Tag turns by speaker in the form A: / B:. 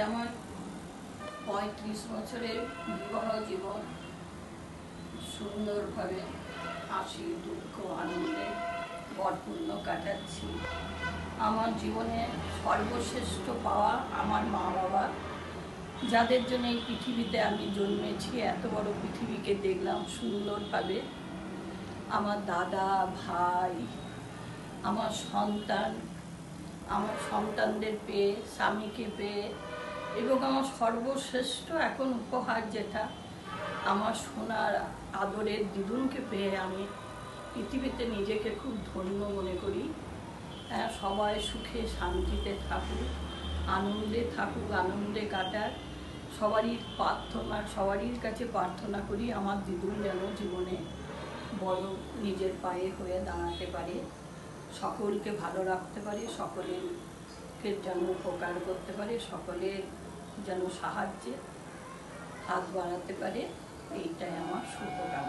A: আমার ৩৫ বছরের বিবাহ জীবন সুন্দরভাবে হাসি দুঃখ আনন্দে ভরপূর্ণ কাটাচ্ছি। আমার জীবনে সর্বশ্রেষ্ঠ পাওয়া আমার মা বাবা, যাদের জন্য এই পৃথিবীতে আমি জন্মেছি, এত বড় পৃথিবীকে দেখলাম সুন্দরভাবে। আমার দাদা, ভাই, আমার সন্তান, আমার সন্তানদের পেয়ে, স্বামীকে পেয়ে, এবং আমার সর্বশ্রেষ্ঠ এখন উপহার যেটা আমার সোনার আদরের দিদুনকে পেয়ে আমি পৃথিবীতে নিজেকে খুব ধন্য মনে করি। সবাই সুখে শান্তিতে থাকুক, আনন্দে থাকুক, আনন্দে কাটাক, সবারই প্রার্থনা, সবারই কাছে প্রার্থনা করি আমার দিদুন যেন জীবনে বড় নিজের পায়ে হয়ে দাঁড়াতে পারে, সকলকে ভালো রাখতে পারে, সকলেরকে যেন উপকার করতে পারে, সকলের যেন সাহায্যে হাত বাড়াতে পারে, এইটাই আমার শুভকামনা।